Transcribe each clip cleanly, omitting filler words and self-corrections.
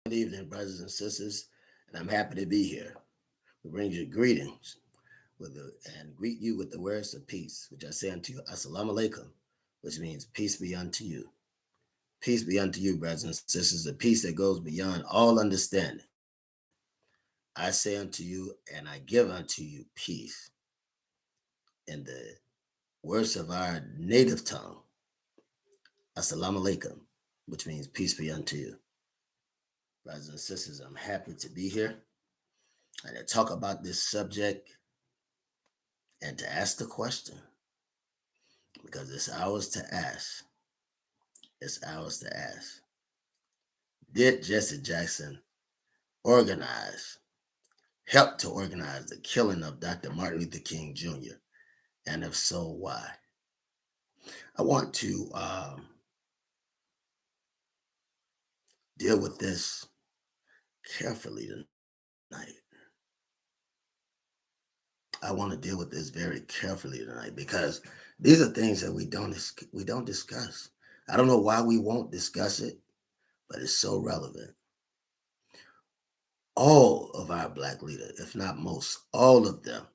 Good evening, brothers and sisters, and I'm happy to be here. We bring you greetings and greet you with the words of peace, which I say unto you, Assalamu alaikum, which means peace be unto you. Peace be unto you, brothers and sisters, a peace that goes beyond all understanding. I say unto you, and I give unto you peace in the words of our native tongue, Assalamu alaikum, which means peace be unto you. Brothers and sisters, I'm happy to be here and to talk about this subject and to ask the question because it's ours to ask. It's ours to ask. Did Jesse Jackson organize, help to organize the killing of Dr. Martin Luther King Jr.? And if so, why? I want to deal with this carefully tonight. I want to deal with this very carefully tonight because these are things that we don't discuss. I don't know why we won't discuss it, but it's so relevant. All of our black leaders, if not most, all of them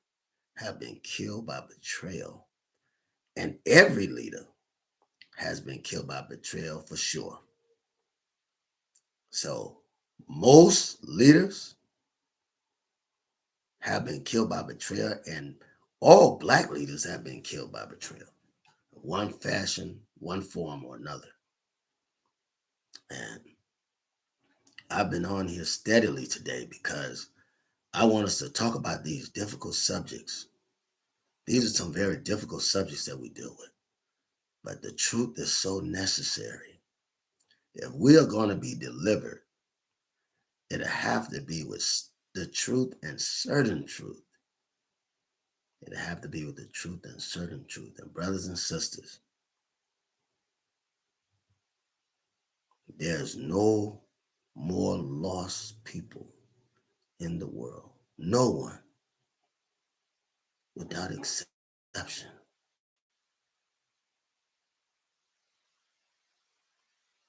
have been killed by betrayal. And every leader has been killed by betrayal for sure. So most leaders have been killed by betrayal, and all black leaders have been killed by betrayal, one fashion, one form or another. And I've been on here steadily today because I want us to talk about these difficult subjects. These are some very difficult subjects that we deal with, but the truth is so necessary. If we are going to be delivered, it'll have to be with the truth and certain truth. It'll have to be with the truth and certain truth. And brothers and sisters, there's no more lost people in the world. No one, without exception,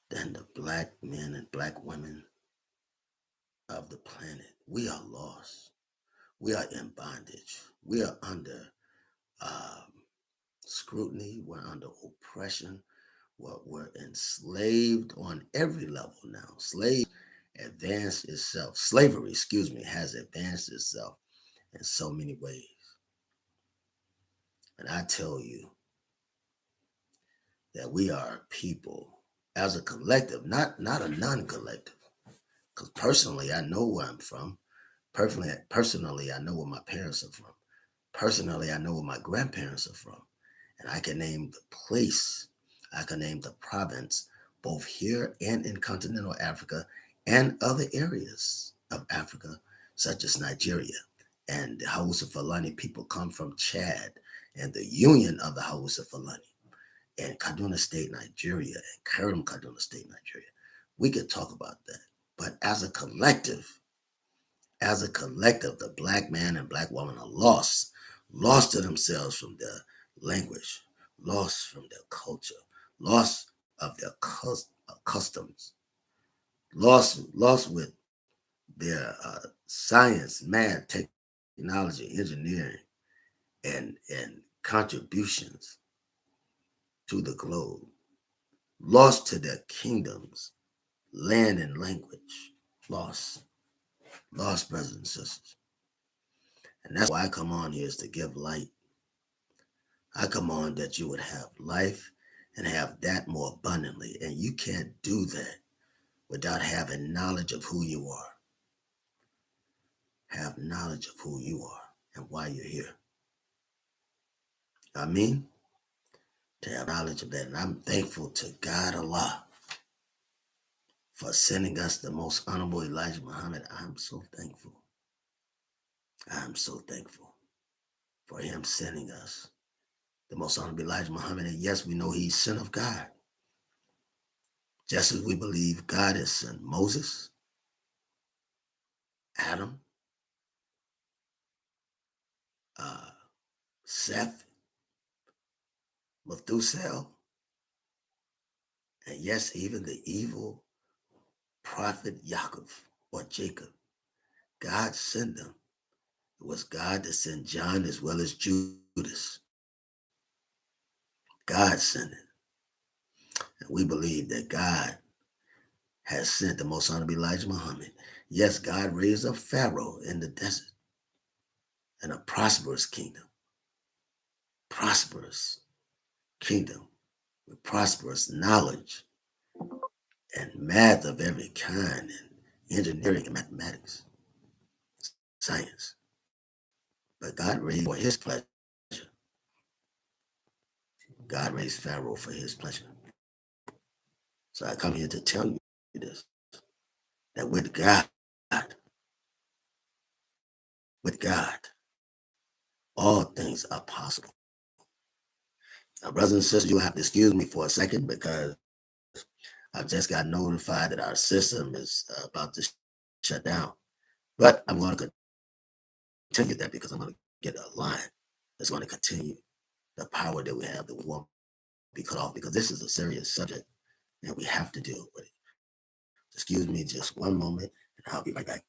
than the black men and black women of the planet. We are lost. We are in bondage. We are under um, scrutiny. We're under oppression. We're enslaved on every level now. Advanced itself. Slavery, has advanced itself in so many ways. And I tell you that we are people as a collective, not a non-collective. Because personally, I know where I'm from. Personally, I know where my parents are from. Personally, I know where my grandparents are from. And I can name the place, I can name the province, both here and in continental Africa and other areas of Africa, such as Nigeria. And the Hausa Fulani people come from Chad and the Union of the Hausa Fulani and Kaduna State, Nigeria, and Karim Kaduna State, Nigeria. We could talk about that. But as a collective, the black man and black woman are lost to themselves from their language, lost from their culture, lost of their customs, lost with their science, math, technology, engineering, and contributions to the globe, lost to their kingdoms, land and language, lost, brothers and sisters. And that's why I come on here is to give light. I come on that you would have life and have that more abundantly. And you can't do that without having knowledge of who you are. Have knowledge of who you are and why you're here. I mean, to have knowledge of that. And I'm thankful to God Allah for sending us the most honorable Elijah Muhammad. I'm so thankful. I'm so thankful for him sending us the most honorable Elijah Muhammad. And yes, we know he's son of God. Just as we believe God has sent Moses, Adam, uh, Seth, Methuselah, and yes, even the evil prophet Yaakov or Jacob. God sent them. It was God that sent John as well as Judas. God sent it. And we believe that God has sent the most honorable Elijah Muhammad. Yes, God raised up Pharaoh in the desert and a prosperous kingdom with prosperous knowledge and math of every kind and engineering and mathematics, science. But God raised for his pleasure. God raised Pharaoh for his pleasure. So I come here to tell you this, that with God, all things are possible. Now, brothers and sisters, you'll have to excuse me for a second because I just got notified that our system is about to shut down. But I'm going to continue that because I'm going to get a line that's going to continue the power that we have that we won't be cut off, because this is a serious subject and we have to deal with it. Excuse me just one moment and I'll be right back.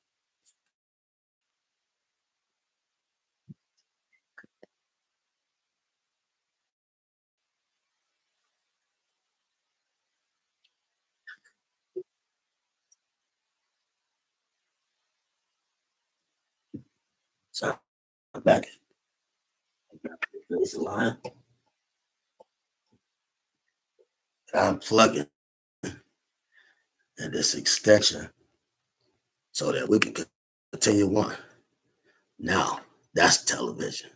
So I'm back. This line I'm plugging in this extension so that we can continue on. Now, that's television.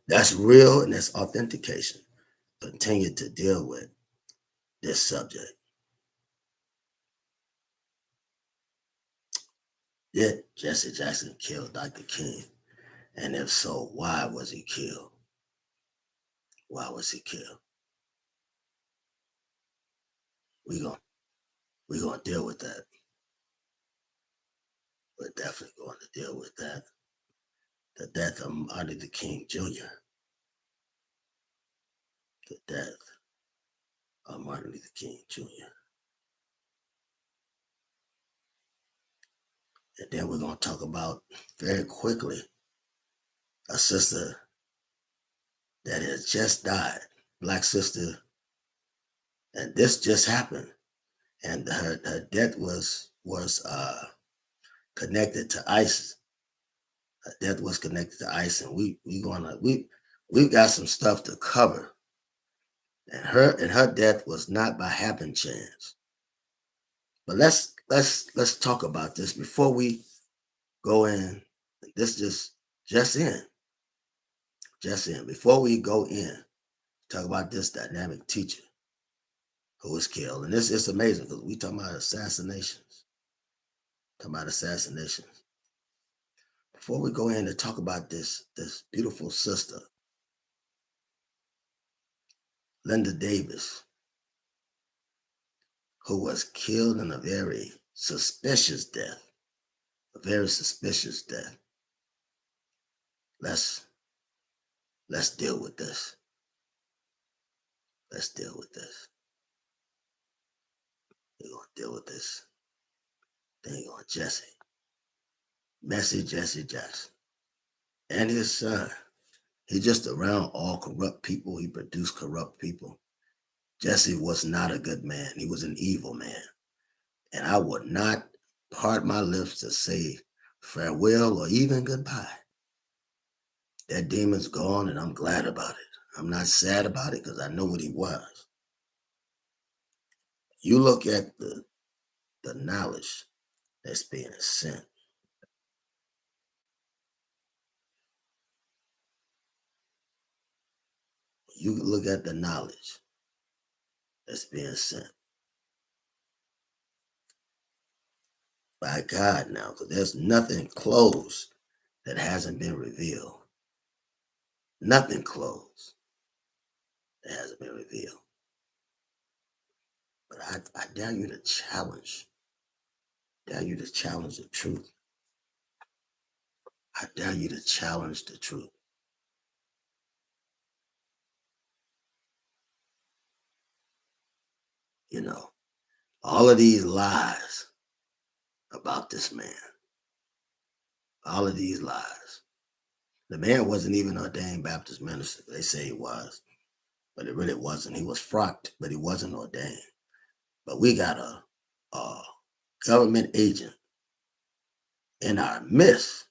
That's real and that's authentication. Continue to deal with this subject. Did Jesse Jackson kill Dr. King? And if so, why was he killed? Why was he killed? We're gonna deal with that. We're definitely going to deal with that. The death of Martin Luther King Jr. The death of Martin Luther King Jr. And then we're going to talk about very quickly a sister that has just died, Black sister, and this just happened. And her death was connected to ISIS. Her death was connected to ISIS, and we've got some stuff to cover. And her death was not by happen chance. But let's talk about this before we go in. This just in, before we go in. Talk about this dynamic teacher who was killed, and this is amazing because we talking about assassinations. Talking about assassinations. Before we go in and talk about this beautiful sister, Linda Davis, who was killed in a very suspicious death. A very suspicious death. Let's deal with this. Let's deal with this. We're gonna deal with this thing on Jesse. Messy Jesse Jackson. And his son. He just around all corrupt people. He produced corrupt people. Jesse was not a good man. He was an evil man. And I would not part my lips to say farewell or even goodbye. That demon's gone and I'm glad about it. I'm not sad about it because I know what he was. You look at the knowledge that's being sent. You look at the knowledge that's being sent by God now, because there's nothing closed that hasn't been revealed. Nothing closed that hasn't been revealed. But I dare you to challenge. Dare you to challenge the truth. I dare you to challenge the truth. You know, All of these lies about this man, all of these lies. The man wasn't even an ordained Baptist minister. They say he was, but it really wasn't. He was frocked, but he wasn't ordained. But we got a government agent in our midst.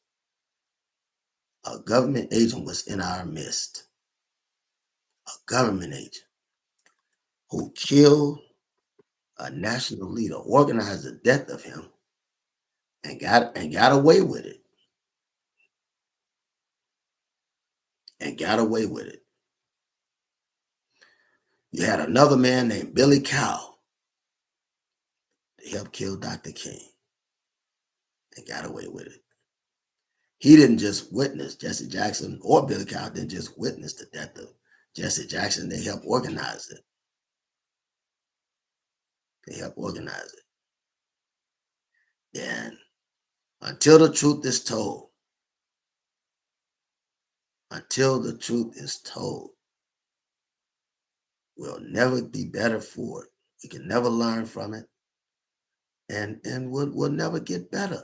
A government agent was in our midst. A government agent who killed a national leader, organized the death of him, and got away with it. And got away with it. You had another man named Billy Cow that helped kill Dr. King and got away with it. He didn't just witness Jesse Jackson, or Billy Cow didn't just witness the death of Jesse Jackson. They helped organize it. They helped organize it. And until the truth is told, we'll never be better for it. We can never learn from it. And we'll never get better.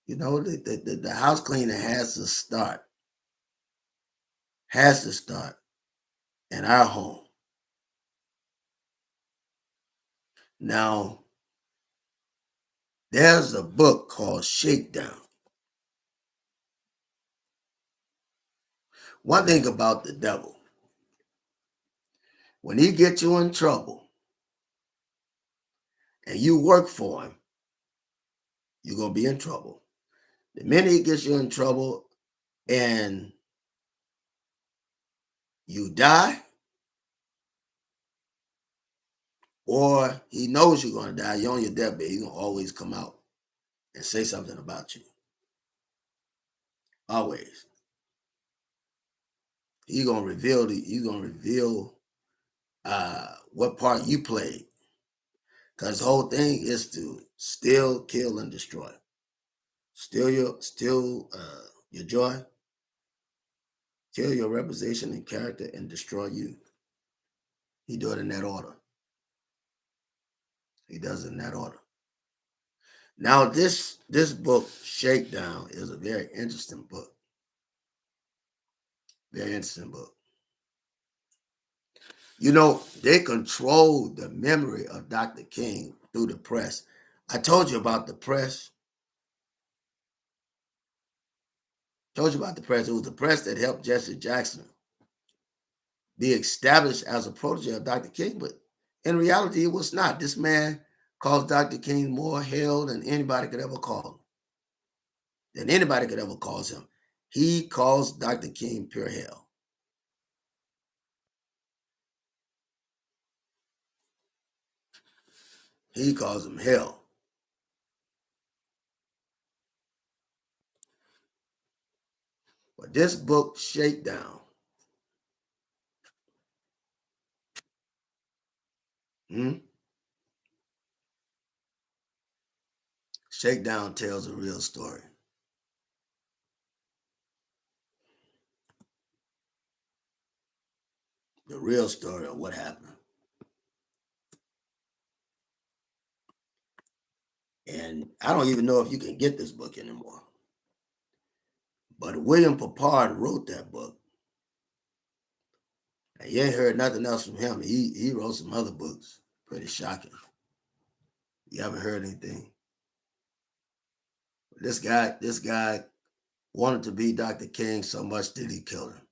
You know, the house cleaner has to start in our home. Now, there's a book called Shakedown. One thing about the devil, when he gets you in trouble and you work for him, you're going to be in trouble. The minute he gets you in trouble and you die, or he knows you're going to die, you're on your deathbed, he's going to always come out and say something about you. Always. He's going to reveal what part you played. Because the whole thing is to steal, kill, and destroy. Steal your joy, kill your reputation and character, and destroy you. He do it in that order. He does it in that order. Now, this book, Shakedown, is a very interesting book. Very interesting book. You know, they controlled the memory of Dr. King through the press. I told you about the press. It was the press that helped Jesse Jackson be established as a protege of Dr. King, but in reality, it was not. This man caused Dr. King more hell than anybody could ever call him. He caused Dr. King pure hell. He calls him hell. But this book, Shakedown, Shakedown tells a real story. The real story of what happened. And I don't even know if you can get this book anymore. But William Papard wrote that book. And you ain't heard nothing else from him. He wrote some other books. Pretty shocking. You haven't heard anything. This guy wanted to be Dr. King so much that he killed him.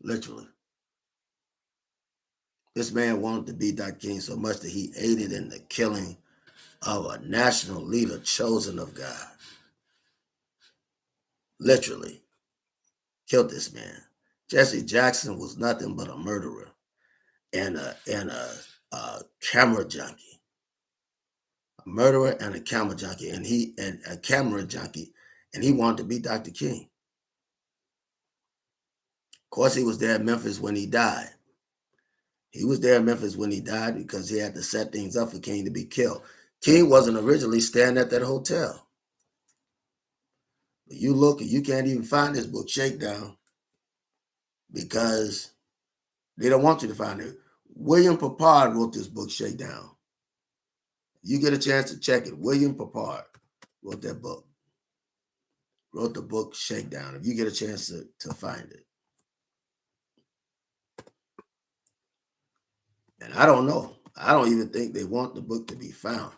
Literally. This man wanted to be Dr. King so much that he aided in the killing of a national leader chosen of God. Literally. Killed this man. Jesse Jackson was nothing but a murderer and a camera junkie. A murderer and a camera junkie, and a camera junkie, and he wanted to be Dr. King. Of course, he was there in Memphis when he died. He was there in Memphis when he died because he had to set things up for King to be killed. King wasn't originally staying at that hotel. But you look and you can't even find this book, Shakedown, because they don't want you to find it. William Papard wrote this book, Shakedown. You get a chance to check it. William Papard wrote that book. Wrote the book Shakedown. If you get a chance to find it. And I don't know. I don't even think they want the book to be found.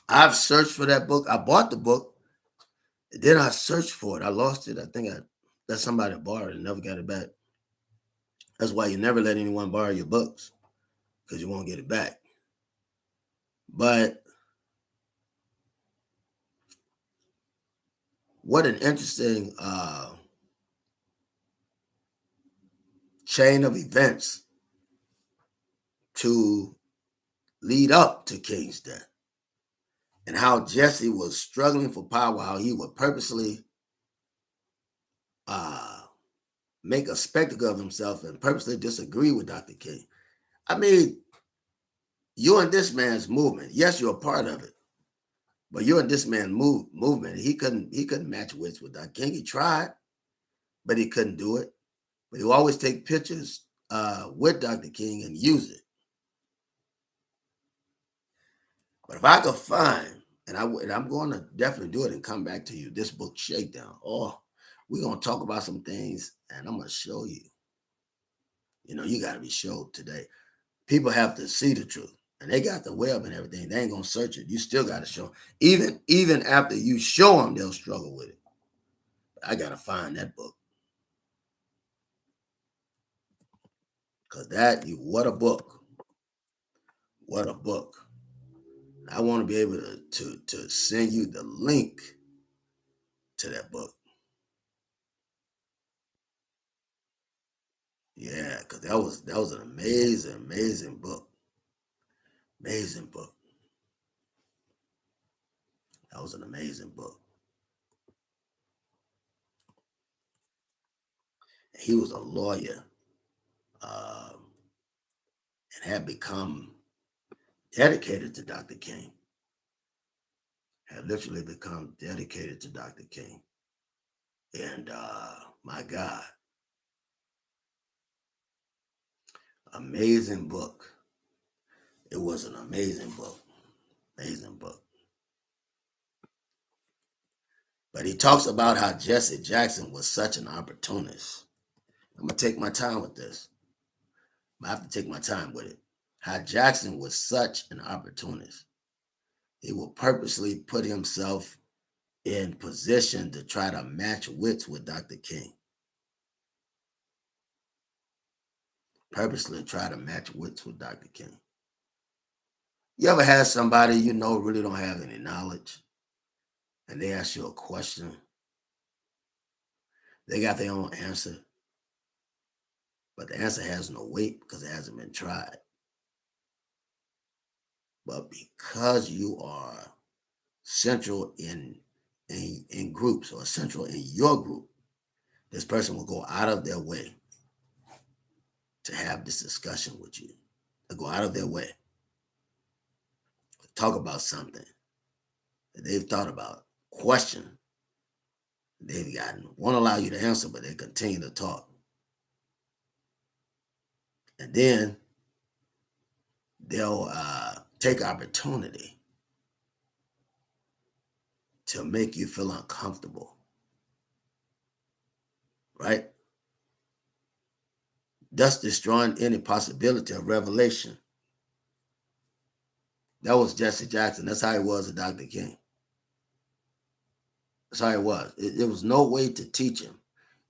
I've searched for that book. I bought the book. And then I searched for it. I lost it. I think I let somebody borrow it and never got it back. That's why you never let anyone borrow your books, because you won't get it back. But what an interesting chain of events to lead up to King's death, and how Jesse was struggling for power, how he would purposely make a spectacle of himself and purposely disagree with Dr. King. I mean, you're in this man's movement. Yes, you're a part of it, but you're in this man's movement. He couldn't match wits with Dr. King. He tried, but he couldn't do it. But he always take pictures with Dr. King and use it. But if I could find, and I'm going to definitely do it and come back to you, this book, Shakedown. Oh, we're going to talk about some things, and I'm going to show you. You know, you got to be showed today. People have to see the truth, and they got the web and everything. They ain't going to search it. You still got to show them. Even after you show them, they'll struggle with it. I got to find that book. Because what a book. What a book. I want to be able to send you the link to that book. Yeah, because that was an amazing book. Amazing book. That was an amazing book. He was a lawyer and had become dedicated to Dr. King. Had literally become dedicated to Dr. King. And my God, amazing book. It was an amazing book. Amazing book. But he talks about how Jesse Jackson was such an opportunist. I'm going to take my time with this. I have to take my time with it. How Jackson was such an opportunist. He will purposely put himself in position to try to match wits with Dr. King. Purposely try to match wits with Dr. King. You ever had somebody you know really don't have any knowledge, and they ask you a question? They got their own answer, but the answer has no weight because it hasn't been tried. But because you are central in groups, or central in your group, this person will go out of their way to have this discussion with you. They'll go out of their way to talk about something that they've thought about, question they've gotten, won't allow you to answer, but they continue to talk. And then they'll take opportunity to make you feel uncomfortable, right? Thus destroying any possibility of revelation. That was Jesse Jackson. That's how he was with Dr. King. That's how he was. There was no way to teach him.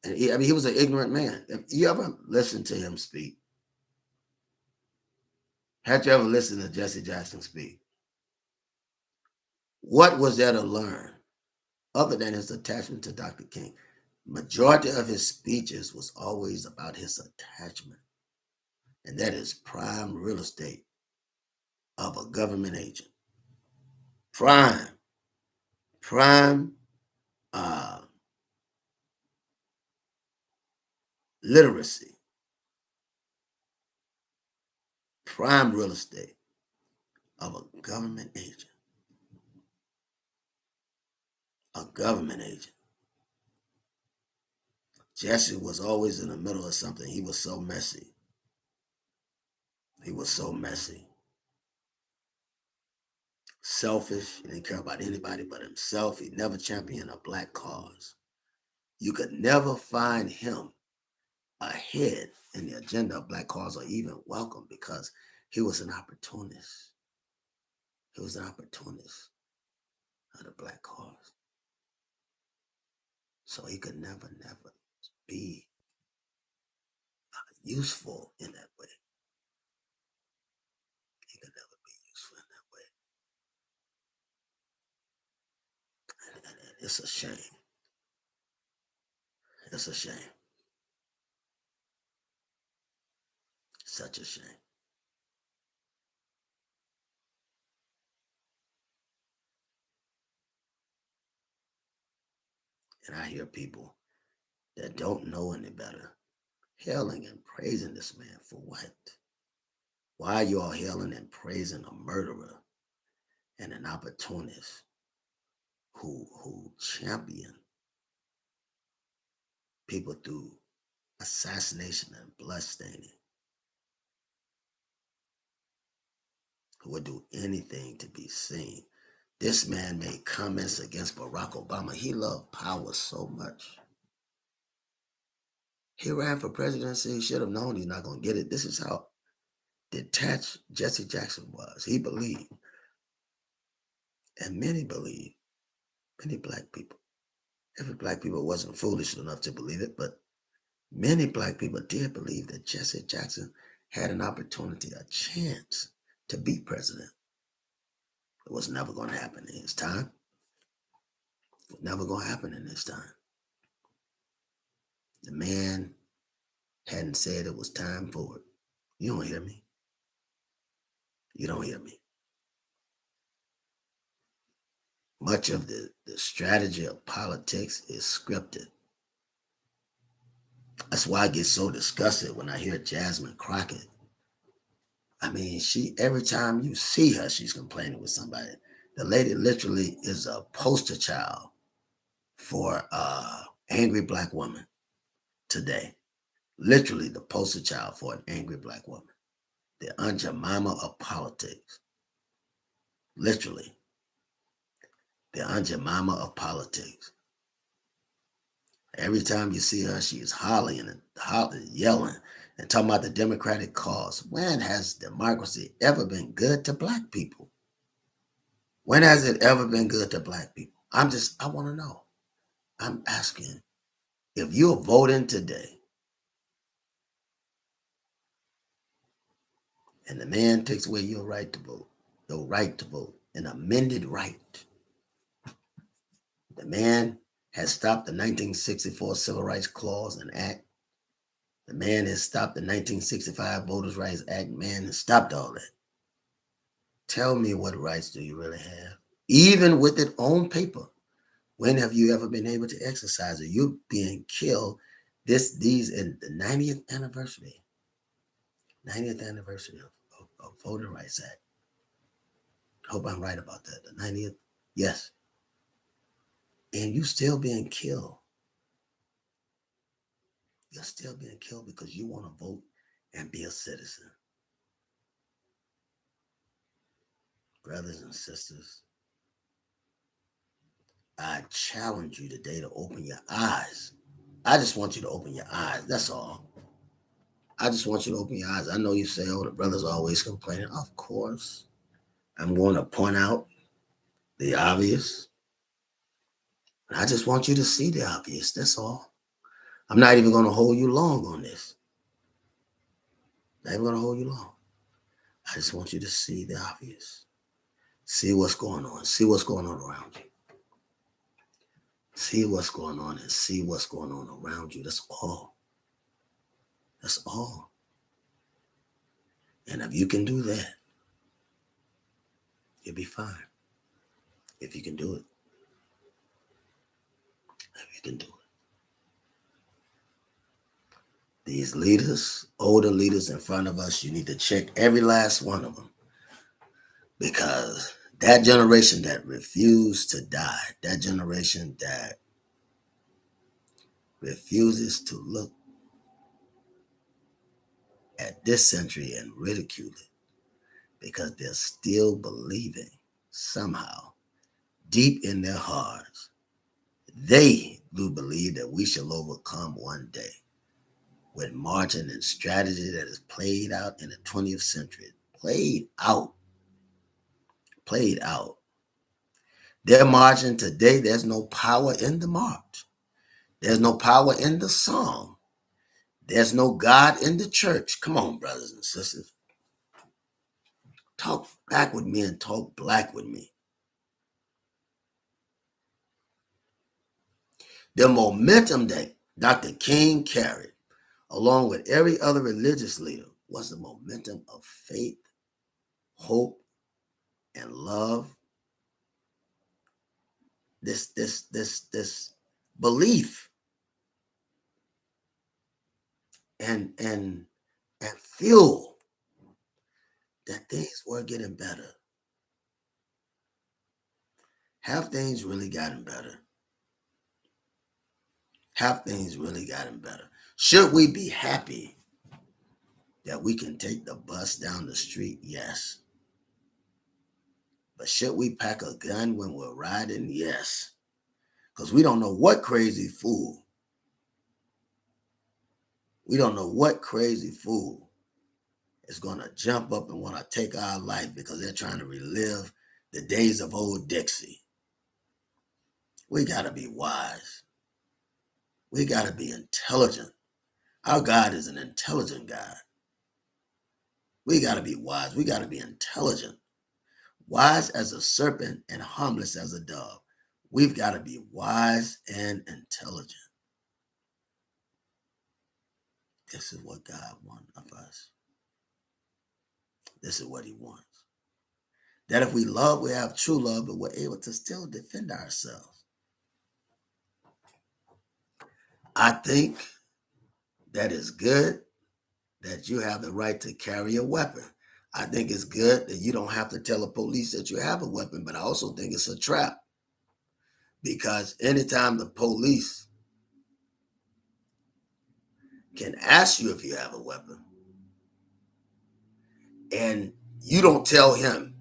And he was an ignorant man. If you ever listened to him speak, had you ever listened to Jesse Jackson speak? What was there to learn other than his attachment to Dr. King? Majority of his speeches was always about his attachment. And that is prime real estate of a government agent. Prime uh, literacy, prime real estate of a government agent. A government agent. Jesse was always in the middle of something. He was so messy. He was so messy, selfish. He didn't care about anybody but himself. He never championed a black cause. You could never find him ahead in the agenda of black cause or even welcome because he was an opportunist. He was an opportunist of the black cause. So he could never be useful in that way. He could never be useful in that way. And it's a shame. It's a shame. Such a shame. And I hear people that don't know any better hailing and praising this man for what? Why are you all hailing and praising a murderer and an opportunist who champion people through assassination and bloodstaining, who would do anything to be seen? This man made comments against Barack Obama. He loved power so much. He ran for presidency. He should have known he's not going to get it. This is how detached Jesse Jackson was. He believed, and many believe, many black people. Every black people wasn't foolish enough to believe it, but many black people did believe that Jesse Jackson had an opportunity, a chance to be president. It was never going to happen in his time. It was never going to happen in his time. The man hadn't said it was time for it. You don't hear me. You don't hear me. Much of the strategy of politics is scripted. That's why I get so disgusted when I hear Jasmine Crockett. I mean, every time you see her, she's complaining with somebody. The lady literally is a poster child for angry black woman today. Literally the poster child for an angry black woman. The Aunt Jemima of politics. Literally. The Aunt Jemima of politics. Every time you see her, she is hollering and yelling and talking about the Democratic cause. When has democracy ever been good to black people? When has it ever been good to black people? I want to know. I'm asking, if you're voting today and the man takes away your right to vote, an amended right. The man has stopped the 1964 Civil Rights Clause and Act. The man has stopped the 1965 Voters' Rights Act. Man has stopped all that. Tell me, what rights do you really have? Even with it on paper, when have you ever been able to exercise it? You're being killed these in the 90th anniversary of Voting Rights Act. Hope I'm right about that. The 90th, yes. And you still being killed. You're still being killed because you want to vote and be a citizen. Brothers and sisters, I challenge you today to open your eyes. I just want you to open your eyes. That's all. I just want you to open your eyes. I know you say, oh, the brother's always complaining. Of course. I'm going to point out the obvious. I just want you to see the obvious. That's all. I'm not even going to hold you long on this. Not even going to hold you long. I just want you to see the obvious. See what's going on. See what's going on around you. See what's going on and see what's going on around you. That's all. That's all. And if you can do that, you'll be fine. If you can do it. If you can do it. These leaders, older leaders in front of us, you need to check every last one of them. Because that generation that refused to die, that generation that refuses to look at this century and ridicule it because they're still believing somehow deep in their hearts. They do believe that we shall overcome one day with margin and strategy that is played out in the 20th century. Played out. Played out. Their marching today, there's no power in the march. There's no power in the song. There's no God in the church. Come on, brothers and sisters. Talk back with me and talk black with me. The momentum that Dr. King carried, along with every other religious leader, was the momentum of faith, hope, and love. This belief and fuel that things were getting better. Have things really gotten better? Have things really gotten better? Should we be happy that we can take the bus down the street? Yes. But should we pack a gun when we're riding? Yes. Because we don't know what crazy fool. We don't know what crazy fool is going to jump up and want to take our life because they're trying to relive the days of old Dixie. We got to be wise. We got to be intelligent. Our God is an intelligent God. We got to be wise. We got to be intelligent. Wise as a serpent and harmless as a dove. We've got to be wise and intelligent. This is what God wants of us. This is what he wants. That if we love, we have true love, but we're able to still defend ourselves. I think that is good that you have the right to carry a weapon. I think it's good that you don't have to tell the police that you have a weapon, but I also think it's a trap. Because anytime the police can ask you if you have a weapon, and you don't tell him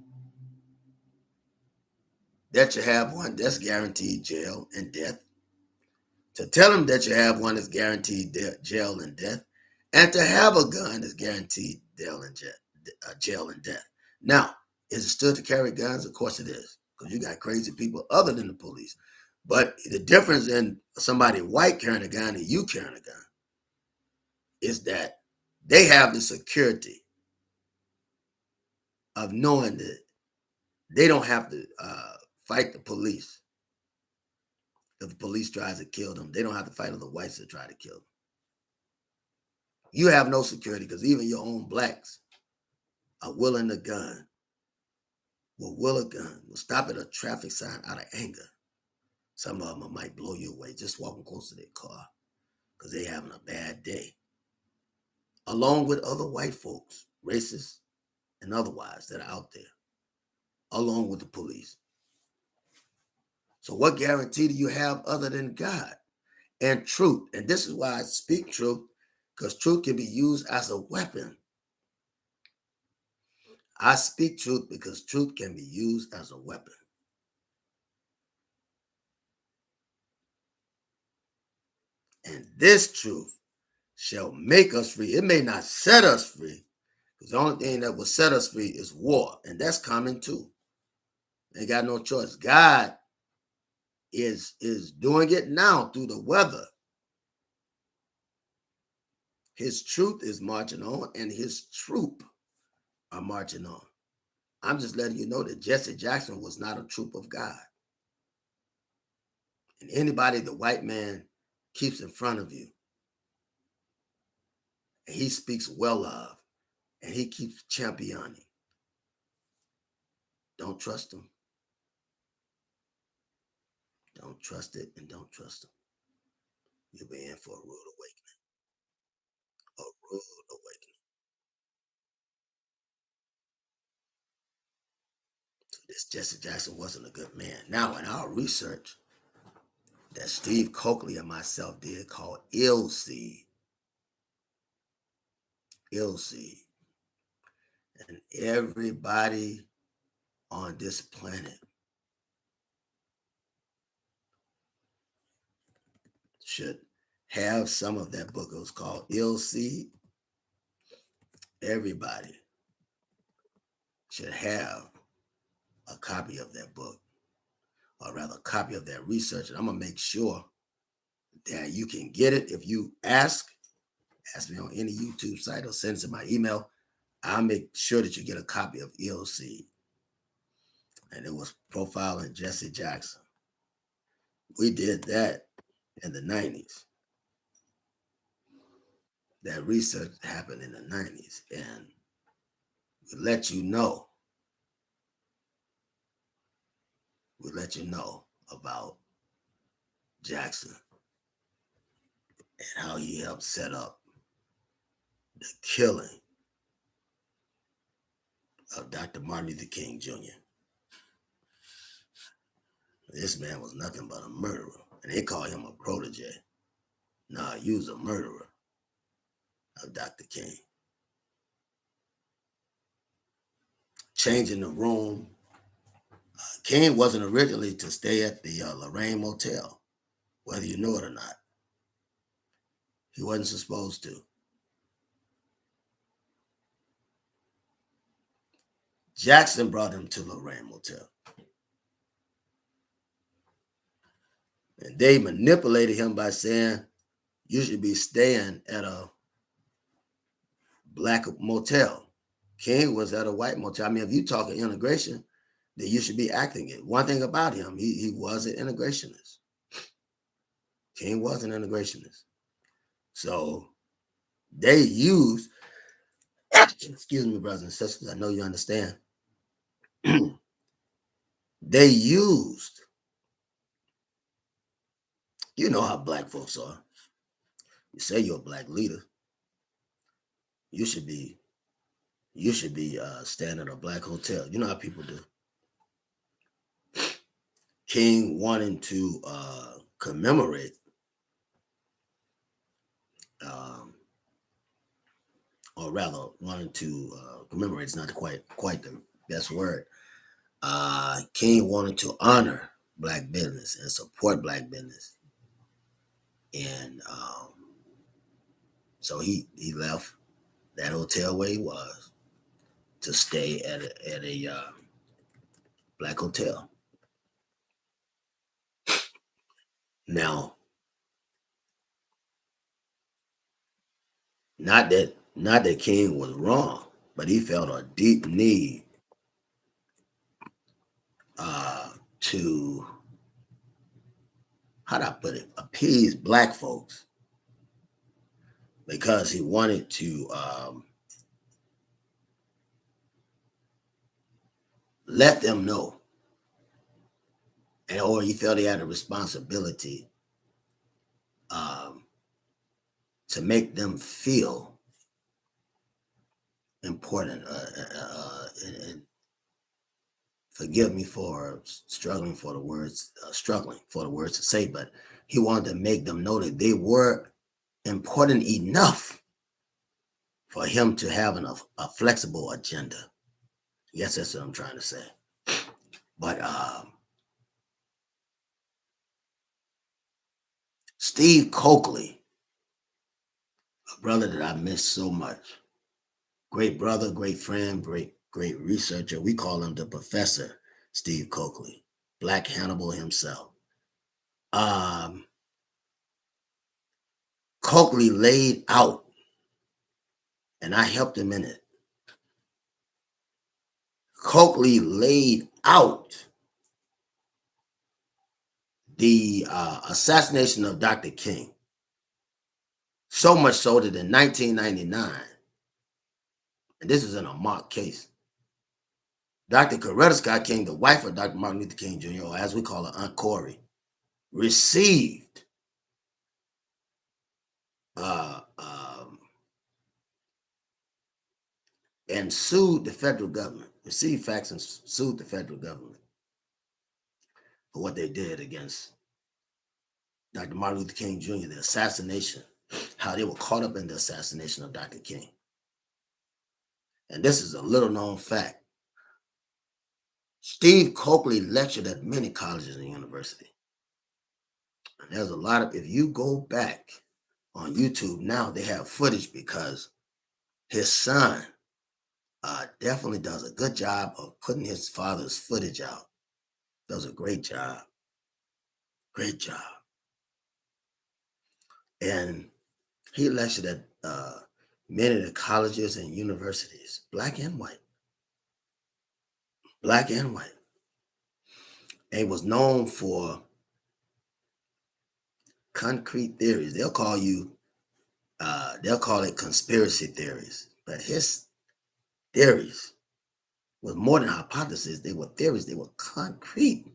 that you have one, that's guaranteed jail and death. To tell him that you have one is guaranteed jail and death. And to have a gun is guaranteed jail and death. Now, is it still to carry guns? Of course it is, because you got crazy people other than the police. But the difference in somebody white carrying a gun and you carrying a gun is that they have the security of knowing that they don't have to fight the police. If the police tries to kill them, they don't have to fight other whites that try to kill them. You have no security because even your own blacks are willing a gun, will stop at a traffic sign out of anger. Some of them might blow you away just walking close to their car because they're having a bad day. Along with other white folks, racists and otherwise that are out there, along with the police. So what guarantee do you have other than God and truth? And this is why I speak truth, because truth can be used as a weapon. I speak truth because truth can be used as a weapon. And this truth shall make us free. It may not set us free, because the only thing that will set us free is war, and that's coming too. Ain't got no choice. God is doing it now through the weather. His truth is marching on, and his troop are marching on. I'm just letting you know that Jesse Jackson was not a troop of God. And anybody the white man keeps in front of you, and he speaks well of, and he keeps championing, don't trust him. Don't trust it and don't trust him. You'll be in for a rude awakening. A rude awakening. So this Jesse Jackson wasn't a good man. Now, in our research that Steve Coakley and myself did called Ill Seed, ill seed. And everybody on this planet should have some of that book. It was called Ill Seed. Everybody should have a copy of that book, or rather a copy of that research. And I'm gonna make sure that you can get it. If you ask me on any YouTube site or send it to my email, I'll make sure that you get a copy of Ill Seed. And it was profiling Jesse Jackson. We did that in the 90s. That research happened in the 90s. And we let you know about Jackson and how he helped set up the killing of Dr. Martin Luther King Jr. This man was nothing but a murderer, and they call him a protege. Nah, he was a murderer of Dr. King. Changing the room. King wasn't originally to stay at the Lorraine Motel, whether you know it or not. He wasn't supposed to. Jackson brought him to Lorraine Motel. And they manipulated him by saying, you should be staying at a black motel. King was at a white motel. I mean, if you talk integration, then you should be acting it. One thing about him, he was an integrationist. King was an integrationist. So they used, excuse me, brothers and sisters, I know you understand. They used, you know how black folks are. You say you're a black leader, you should be staying at a black hotel. You know how people do. King wanting to commemorate, or rather wanting to commemorate is not quite the best word. King wanted to honor black business and support black business, and so he left that hotel where he was to stay at a black hotel. Now, not that King was wrong, but he felt a deep need to, how do I put it, appease black folks, because he wanted to let them know, or he felt he had a responsibility to make them feel important. And forgive me for struggling for the words to say, but he wanted to make them know that they were important enough for him to have a flexible agenda. Yes, that's what I'm trying to say. But Steve Coakley, a brother that I miss so much, great brother, great friend, great researcher. We call him the Professor Steve Coakley, Black Hannibal himself. Coakley laid out, and I helped him in it. Coakley laid out the assassination of Dr. King. So much so that in 1999, and this is in a mock case, Dr. Coretta Scott King, the wife of Dr. Martin Luther King Jr., or as we call her, Aunt Corey, received and sued the federal government, received facts and sued the federal government for what they did against Dr. Martin Luther King Jr., the assassination, how they were caught up in the assassination of Dr. King. And this is a little known fact. Steve Coakley lectured at many colleges and universities. And there's a lot of, if you go back on YouTube now, they have footage because his son definitely does a good job of putting his father's footage out. Does a great job. Great job. And he lectured at many of the colleges and universities, black and white. Black and white. And he was known for concrete theories. They'll call it conspiracy theories. But his theories was more than hypotheses. They were theories. They were concrete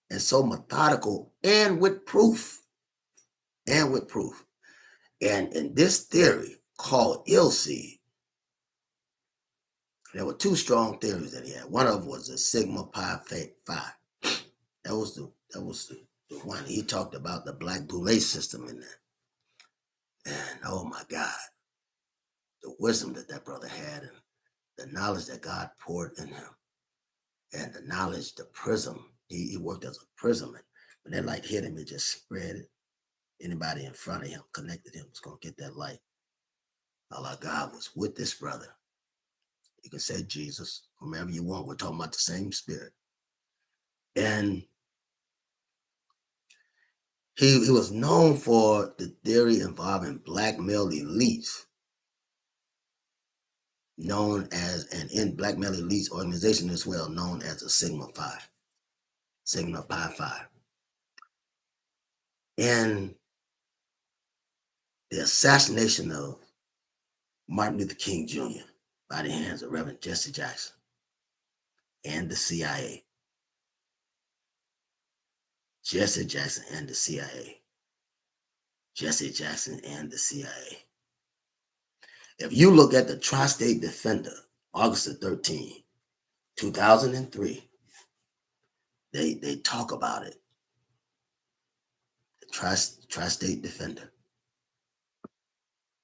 and so methodical and with proof. And with proof. And in this theory called ill seed, there were two strong theories that he had. One of them was the Sigma Pi Phi. That was the one. He talked about the Black Boule system in there. And oh my God, the wisdom that brother had and the knowledge that God poured in him. And the knowledge, the prism, he worked as a prism. And when that light hit him, it just spread it. Anybody in front of him, connected him, was going to get that light. Allah God was with this brother. You can say Jesus, whomever you want. We're talking about the same spirit. And he was known for the theory involving black male elites, known as, and in black male elites organization as well, known as the Sigma Pi Phi. And the assassination of Martin Luther King Jr. by the hands of Reverend Jesse Jackson and the CIA. Jesse Jackson and the CIA. Jesse Jackson and the CIA. If you look at the Tri-State Defender, August 13, 2003, they talk about it. The Tri-State Defender.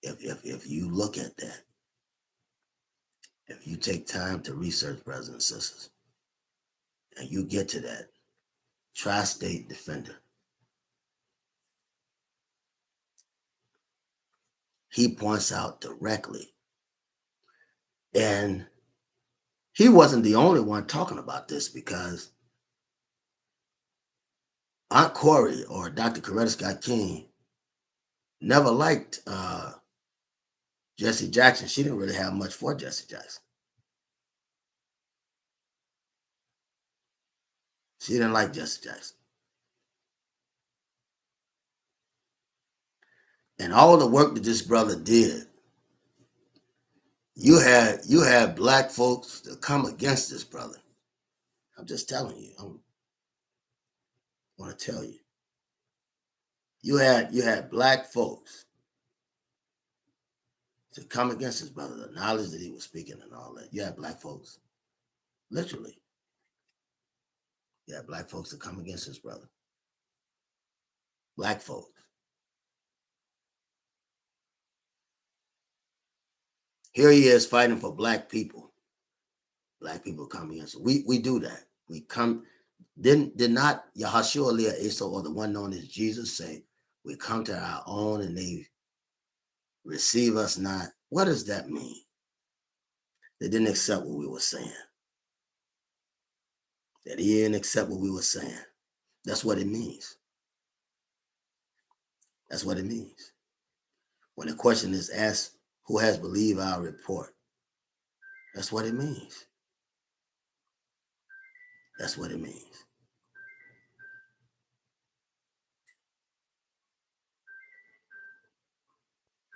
If you look at that, if you take time to research, brothers and sisters, and you get to that Tri-State Defender, he points out directly. And he wasn't the only one talking about this, because Aunt Corey or Dr. Coretta Scott King never liked Jesse Jackson. She didn't really have much for Jesse Jackson. She didn't like Jesse Jackson. And all the work that this brother did, you had black folks that come against this brother. I'm just telling you. I want to tell you. You had black folks to come against his brother, the knowledge that he was speaking and all that. You had black folks, literally. You had black folks to come against his brother. Black folks. Here he is fighting for black people. Black people come against him. We do that. We come. Did not Yahashua Leah Esau, or the one known as Jesus, say, we come to our own and they receive us not? What does that mean? They didn't accept what we were saying. That he didn't accept what we were saying. That's what it means. That's what it means. When the question is asked, who has believed our report? That's what it means. That's what it means.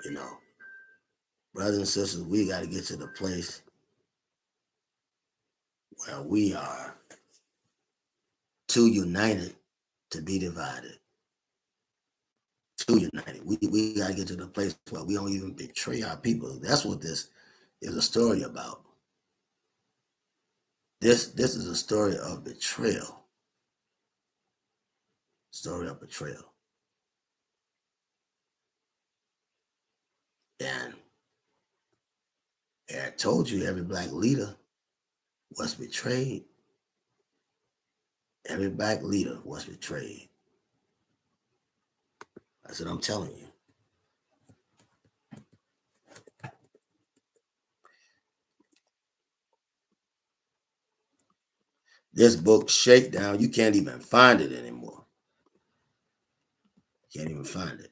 You know, brothers and sisters, we got to get to the place where we are too united to be divided. Too united. We got to get to the place where we don't even betray our people. That's what this is a story about. This is a story of betrayal. Story of betrayal. And And I told you every black leader was betrayed. Every black leader was betrayed. That's what I'm telling you. This book, Shakedown, you can't even find it anymore. Can't even find it.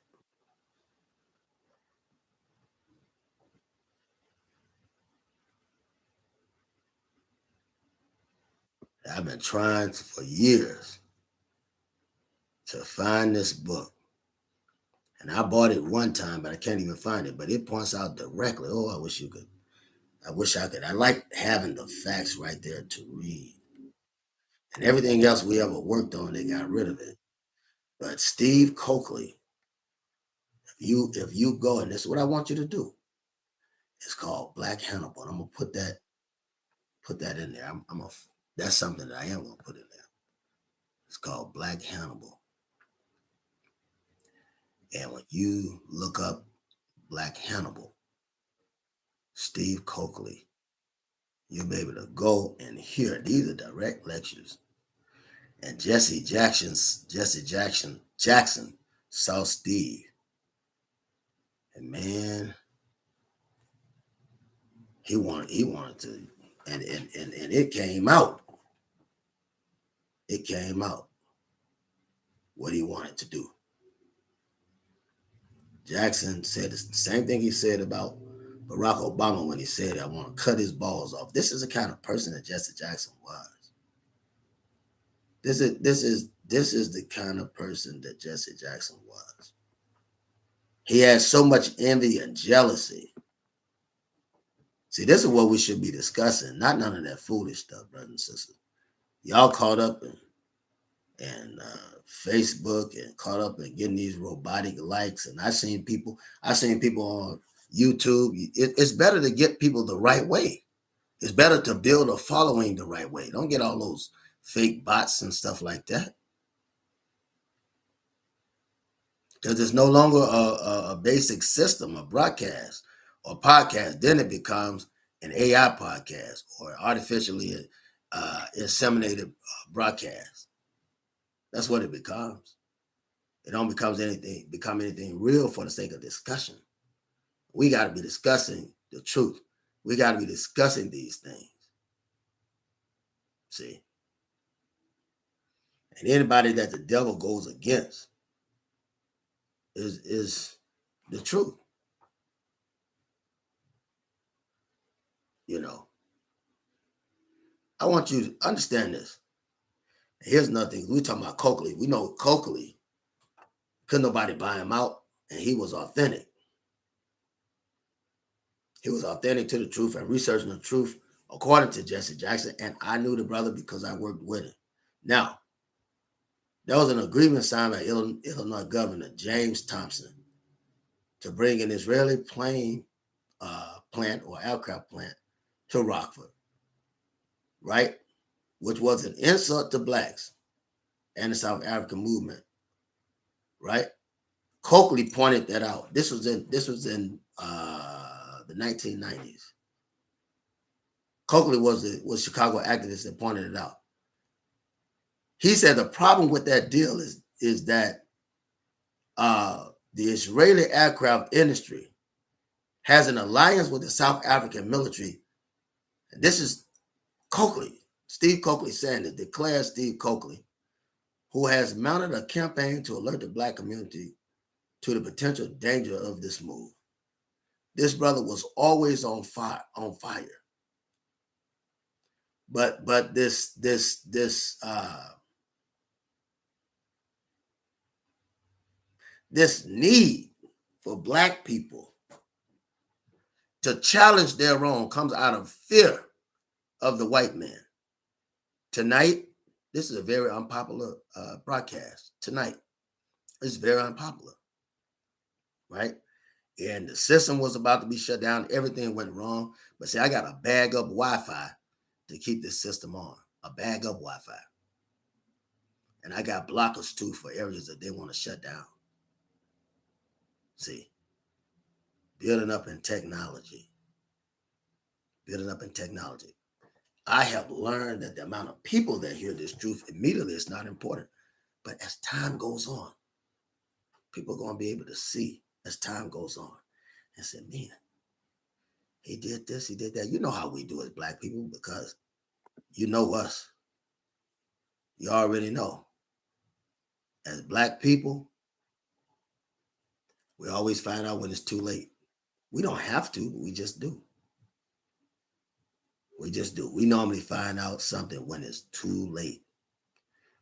I've been trying for years to find this book. And I bought it one time, but I can't even find it. But it points out directly. Oh, I wish you could. I wish I could. I like having the facts right there to read. And everything else we ever worked on, they got rid of it. But Steve Coakley, if you go, and this is what I want you to do. It's called Black Hannibal. And I'm gonna put that in there. That's something that I am gonna put in there. It's called Black Hannibal. And when you look up Black Hannibal, Steve Coakley, you'll be able to go and hear. These are direct lectures. And Jesse Jackson saw Steve. And man, he wanted to, and it came out. It came out what he wanted to do. Jackson said the same thing he said about Barack Obama when he said, I want to cut his balls off. This is the kind of person that Jesse Jackson was. This is the kind of person that Jesse Jackson was. He had so much envy and jealousy. See, this is what we should be discussing, not none of that foolish stuff, brothers and sisters. Y'all caught up in Facebook and caught up in getting these robotic likes. And I've seen people on YouTube. It's better to get people the right way. It's better to build a following the right way. Don't get all those fake bots and stuff like that. Because it's no longer a basic system of broadcast or podcast. Then it becomes an AI podcast or artificially inseminated broadcast. That's what it becomes. It don't become anything real for the sake of discussion. We got to be discussing the truth. We got to be discussing these things. See? And anybody that the devil goes against is the truth. You know, I want you to understand this. Here's nothing. We talking about Coakley. We know Coakley, couldn't nobody buy him out, and he was authentic. He was authentic to the truth and researching the truth according to Jesse Jackson. And I knew the brother because I worked with him. Now, there was an agreement signed by Illinois Governor James Thompson to bring an Israeli plane plant or aircraft plant to Rockford, right? Which was an insult to blacks and the South African movement, right? Coakley pointed that out. This was in the 1990s. Coakley was Chicago activist that pointed it out. He said the problem with that deal is that the Israeli aircraft industry has an alliance with the South African military. And this is Coakley, Steve Coakley saying it, declares Steve Coakley, who has mounted a campaign to alert the black community to the potential danger of this move. This brother was always on fire. But this need for black people to challenge their own comes out of fear of the white man. Tonight, this is a very unpopular broadcast. Tonight, it's very unpopular, right? And the system was about to be shut down. Everything went wrong. But see, I got a bag up Wi-Fi to keep this system on. A bag up Wi-Fi. And I got blockers too for areas that they want to shut down. See, building up in technology. building up in technology. I have learned that the amount of people that hear this truth immediately is not important. But as time goes on, people are going to be able to see as time goes on and say, man, he did this, he did that. You know how we do as Black people because you know us. You already know. As Black people, we always find out when it's too late. We don't have to, but we just do. We just do. We normally find out something when it's too late.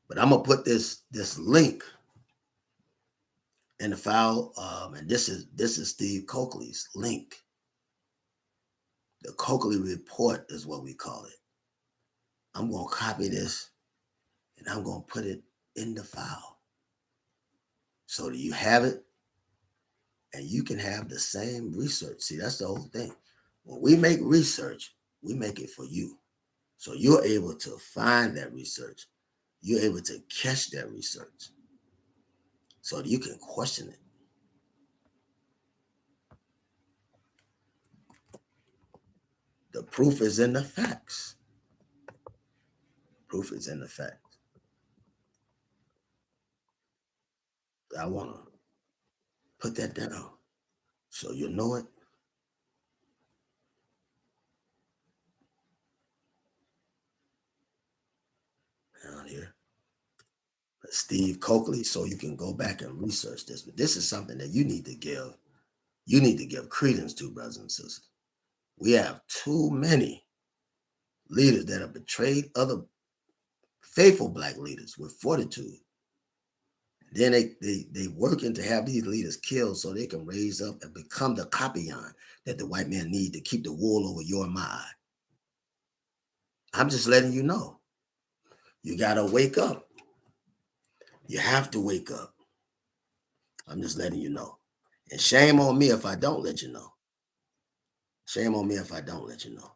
But I'm gonna put this link in the file, and this is Steve Coakley's link. The Coakley report is what we call it. I'm gonna copy this and I'm gonna put it in the file so that you have it and you can have the same research. See, that's the whole thing. When we make research, we make it for you. So you're able to find that research. You're able to catch that research so that you can question it. The proof is in the facts. Proof is in the facts. I want to put that down so you know it. Down here. Steve Coakley, so you can go back and research this. But this is something that you need to give credence to, brothers and sisters. We have too many leaders that have betrayed other faithful Black leaders with fortitude. Then they working to have these leaders killed so they can raise up and become the copyon that the white man need to keep the wool over your and my eye. I'm just letting you know. You gotta wake up. You have to wake up. I'm just letting you know. And shame on me if I don't let you know. Shame on me if I don't let you know.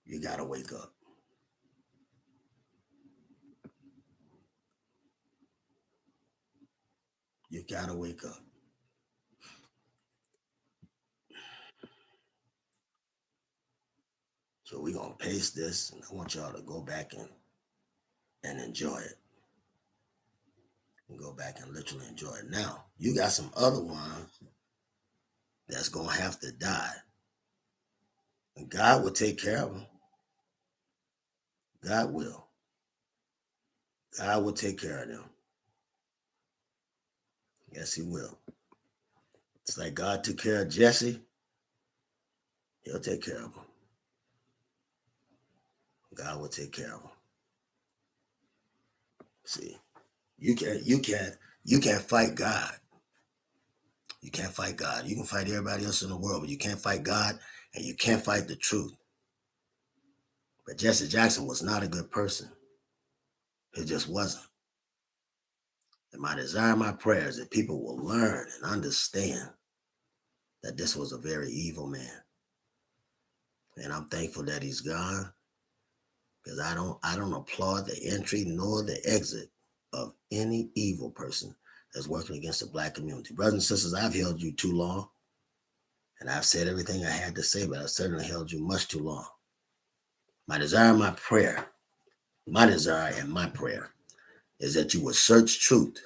You gotta wake up. You gotta wake up. So we're gonna paste this, and I want y'all to go back and enjoy it. And go back and literally enjoy it. Now, you got some other ones that's gonna have to die. And God will take care of them. God will. God will take care of them. Yes, he will. It's like God took care of Jesse. He'll take care of him. God will take care of him. See, you can't fight God. You can't fight God. You can fight everybody else in the world, but you can't fight God and you can't fight the truth. But Jesse Jackson was not a good person. It just wasn't. And my desire, my prayer is that people will learn and understand that this was a very evil man. And I'm thankful that he's gone because I don't applaud the entry nor the exit of any evil person that's working against the Black community. Brothers and sisters, I've held you too long. And I've said everything I had to say, but I've certainly held you much too long. My desire, my prayer, my desire and my prayer is that you would search truth.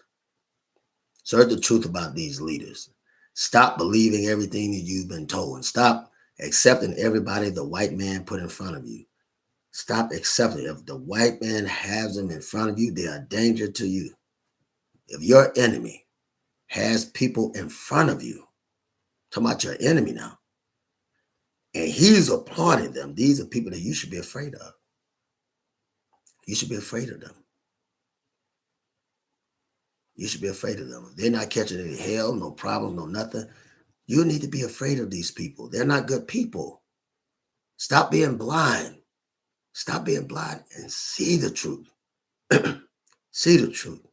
Search the truth about these leaders. Stop believing everything that you've been told and stop accepting everybody the white man put in front of you. Stop accepting. If the white man has them in front of you, they are a danger to you. If your enemy has people in front of you, talking about your enemy now, and he's applauding them, these are people that you should be afraid of. You should be afraid of them. You should be afraid of them. If they're not catching any hell, no problem, no nothing, you need to be afraid of these people. They're not good people. Stop being blind. Stop being blind and see the truth. See the truth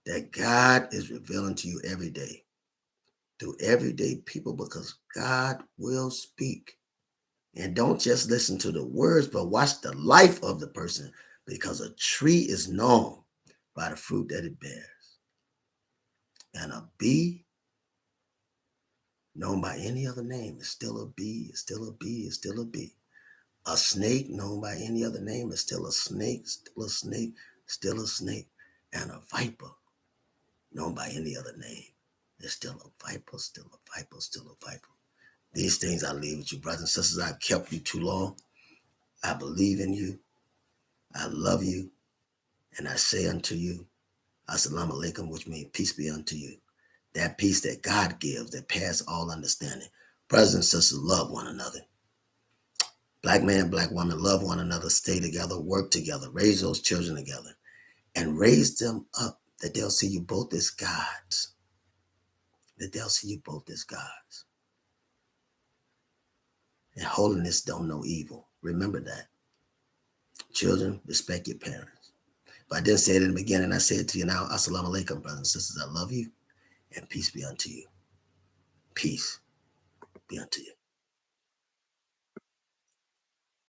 that God is revealing to you every day through everyday people because God will speak. And don't just listen to the words, but watch the life of the person because a tree is known by the fruit that it bears. And a bee known by any other name is still a bee, is still a bee, is still a bee. A snake known by any other name is still a snake, still a snake, still a snake. And a viper known by any other name is still a viper, still a viper, still a viper. These things I leave with you, brothers and sisters. I've kept you too long. I believe in you. I love you. And I say unto you, Assalamu alaikum, which means peace be unto you. That peace that God gives that passes all understanding. Brothers and sisters, love one another. Black man, black woman, love one another, stay together, work together, raise those children together, and raise them up that they'll see you both as gods. That they'll see you both as gods. And holiness don't know evil. Remember that. Children, respect your parents. If I didn't say it in the beginning, I say it to you now. Assalamu alaikum, brothers and sisters. I love you, and peace be unto you. Peace be unto you.